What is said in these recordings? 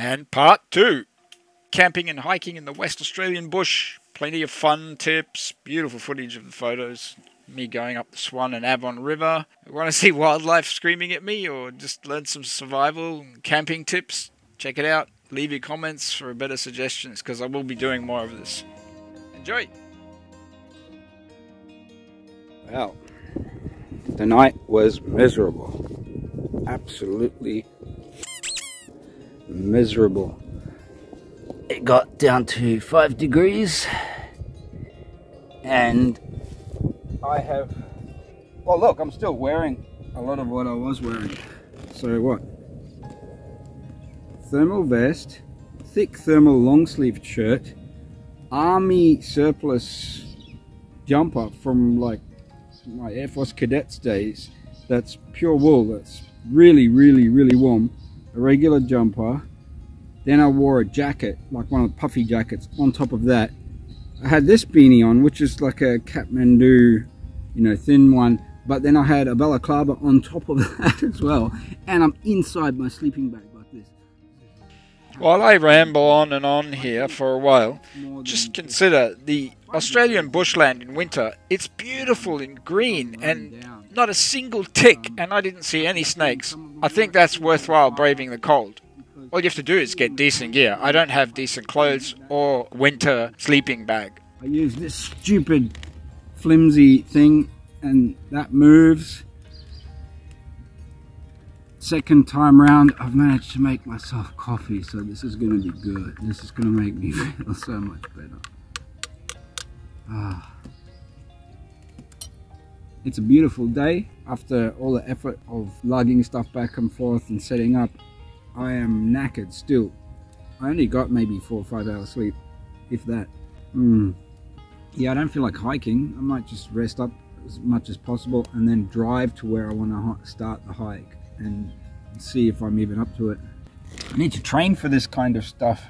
And part 2. Camping and hiking in the West Australian bush. Plenty of fun tips, beautiful footage of the photos. Me going up the Swan and Avon River. Want to see wildlife screaming at me or just learn some survival and camping tips? Check it out. Leave your comments for better suggestions because I will be doing more of this. Enjoy! Well, the night was miserable. Absolutely miserable. It got down to 5 degrees and I have, well look, I'm still wearing a lot of what I was wearing. So what? Thermal vest, thick thermal long sleeved shirt, army surplus jumper from like my Air Force cadets days. That's pure wool, that's really warm. A regular jumper. Then I wore a jacket, like one of the puffy jackets on top of that. I had this beanie on, which is like a Kathmandu, you know, thin one. But then I had a balaclava on top of that as well. And I'm inside my sleeping bag like this. While I ramble on and on here for a while, just consider the Australian bushland in winter. It's beautiful and green and not a single tick, and I didn't see any snakes. I think that's worthwhile braving the cold. All you have to do is get decent gear. I don't have decent clothes or winter sleeping bag. I use this stupid flimsy thing and that moves. Second time round, I've managed to make myself coffee, so this is going to be good. This is going to make me feel so much better. It's a beautiful day. After all the effort of lugging stuff back and forth and setting up, I am knackered still. I only got maybe 4 or 5 hours sleep, if that. Yeah, I don't feel like hiking. I might just rest up as much as possible and then drive to where I want to start the hike and see if I'm even up to it. I need to train for this kind of stuff.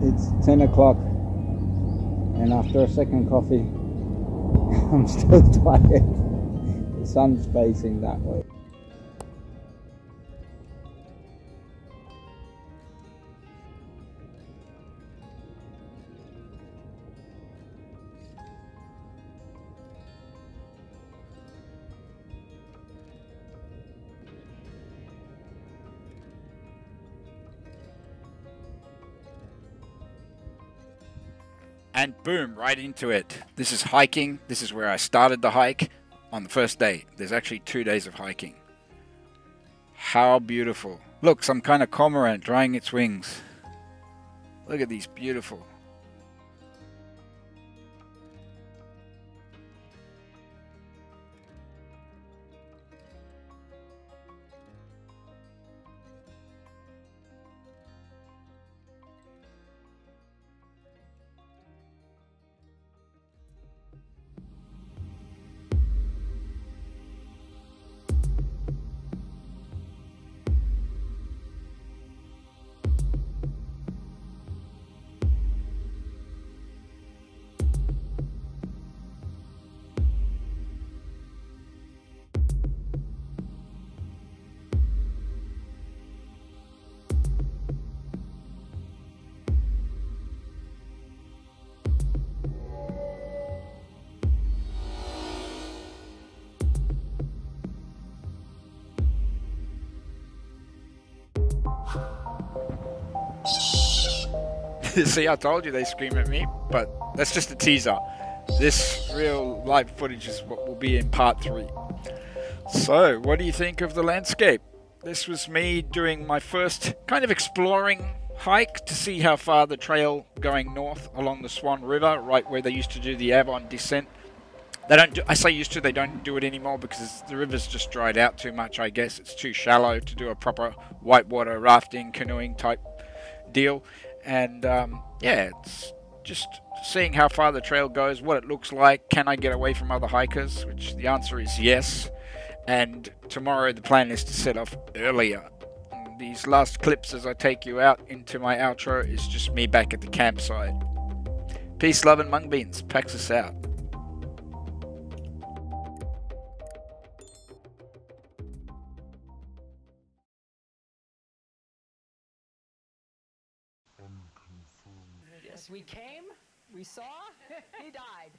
It's 10 o'clock and after a second coffee I'm still tired. The sun's facing that way. And boom, right into it. This is hiking. This is where I started the hike on the first day. There's actually 2 days of hiking. How beautiful. Look, some kind of cormorant drying its wings. Look at these beautiful. See, I told you they scream at me, but that's just a teaser. This real live footage is what will be in part 3. So, what do you think of the landscape? This was me doing my first kind of exploring hike to see how far the trail going north along the Swan River, right where they used to do the Avon descent. They don't do, I say used to, they don't do it anymore because the river's just dried out too much, I guess. It's too shallow to do a proper whitewater rafting, canoeing type deal. And yeah, it's just seeing how far the trail goes, what it looks like, can I get away from other hikers, which the answer is yes. And tomorrow the plan is to set off earlier. and these last clips as I take you out into my outro is just me back at the campsite. Peace, love, and mung beans. Paxus out. Yes, we came, we saw, he died.